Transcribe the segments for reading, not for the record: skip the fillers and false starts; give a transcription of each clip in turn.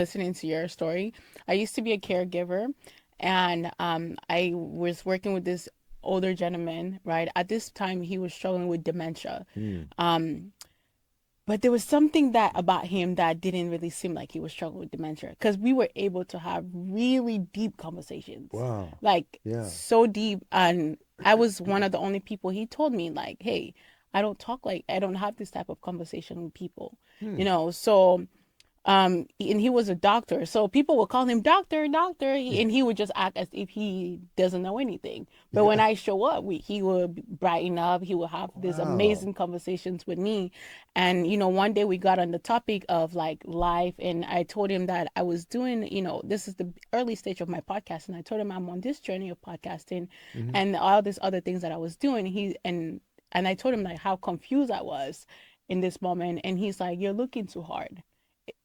listening to your story. I used to be a caregiver, and I was working with this older gentleman. Right at this time, he was struggling with dementia. Mm. Um, but there was something that about him that didn't really seem like he was struggling with dementia, because we were able to have really deep conversations, Wow. like Yeah. so deep. And I was one of the only people. He told me like, "Hey, I don't have this type of conversation with people." Hmm. You know, so and he was a doctor, so people would call him doctor, doctor, and he would just act as if he doesn't know anything. But when Yeah. I show up, he would brighten up. He would have these Wow. amazing conversations with me. And one day we got on the topic of like life, and I told him that I was doing, this is the early stage of my podcast, and I told him I'm on this journey of podcasting Hmm. and all these other things that I was doing. And I told him like how confused I was in this moment, and he's like, "You're looking too hard."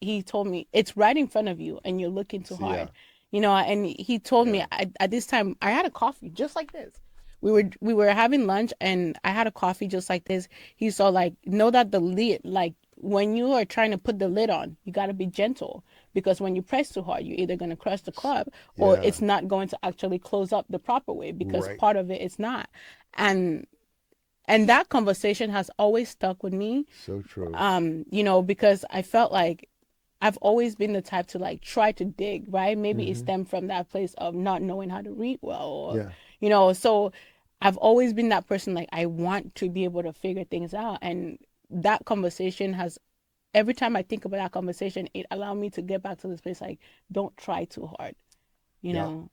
He told me, "It's right in front of you and you're looking too So yeah. hard." And he told me, Yeah. at this time I had a coffee just like this. We were having lunch, and I had a coffee just like this. He saw, like, know that the lid, like, when you are trying to put the lid on, you got to be gentle, because when you press too hard, you're either going to crush the club, or Yeah. it's not going to actually close up the proper way, because Right. part of it is not. And and that conversation has always stuck with me. So true. Because I felt like I've always been the type to like try to dig, right? Maybe it Hmm. stemmed from that place of not knowing how to read well, or, Yeah. so I've always been that person. Like, I want to be able to figure things out. And that conversation has, every time I think about that conversation, it allowed me to get back to this place, like, don't try too hard, you Yeah. know?